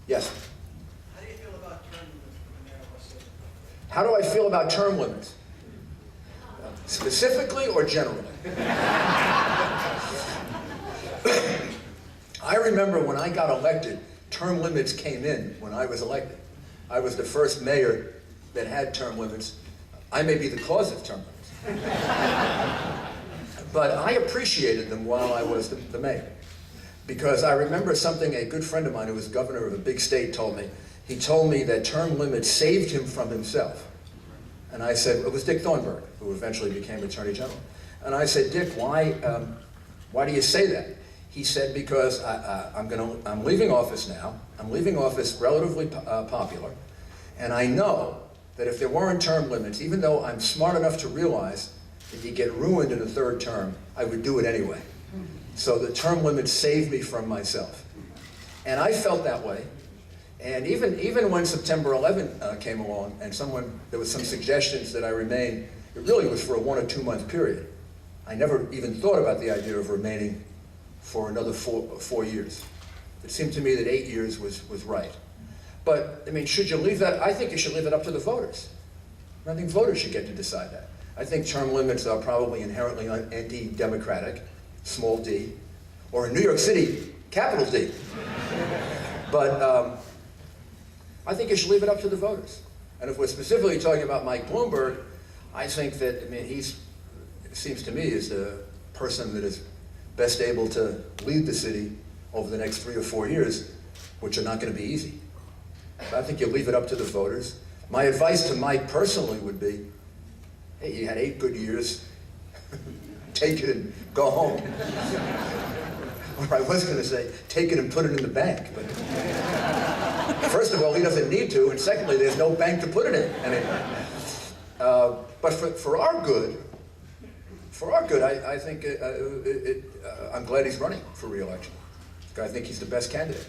Yes. How do you feel about term limits for the mayor of West City? How do I feel about term limits? Specifically or generally? I remember when I got elected, term limits came in when I was elected. I was the first mayor that had term limits. I may be the cause of term limits. But I appreciated them while I was the mayor. Because I remember something a good friend of mine who was governor of a big state told me. He told me that term limits saved him from himself. And I said, it was Dick Thornburg, who eventually became Attorney General. And I said, Dick, why do you say that? He said, because I'm leaving office now. I'm leaving office relatively popular. And I know that if there weren't term limits, even though I'm smart enough to realize if you get ruined in a third term, I would do it anyway. So the term limits saved me from myself. And I felt that way. And even when September 11 came along and there was some suggestions that I remain, it really was for a 1 or 2 month period. I never even thought about the idea of remaining for another 4 years. It seemed to me that 8 years was right. But, I mean, should you leave that? I think you should leave it up to the voters. I think voters should get to decide that. I think term limits are probably inherently anti-democratic, small d, or in New York City, capital D. But I think you should leave it up to the voters. And if we're specifically talking about Mike Bloomberg, I think that, I mean, it seems to me, is the person that is best able to lead the city over the next 3 or 4 years, which are not going to be easy. So I think you leave it up to the voters. My advice to Mike personally would be, hey, you had 8 good years, take it and go home. Or I was going to say, take it and put it in the bank. But first of all, he doesn't need to, and secondly, there's no bank to put it in. I mean, but for our good, I think I'm glad he's running for re-election. I think he's the best candidate.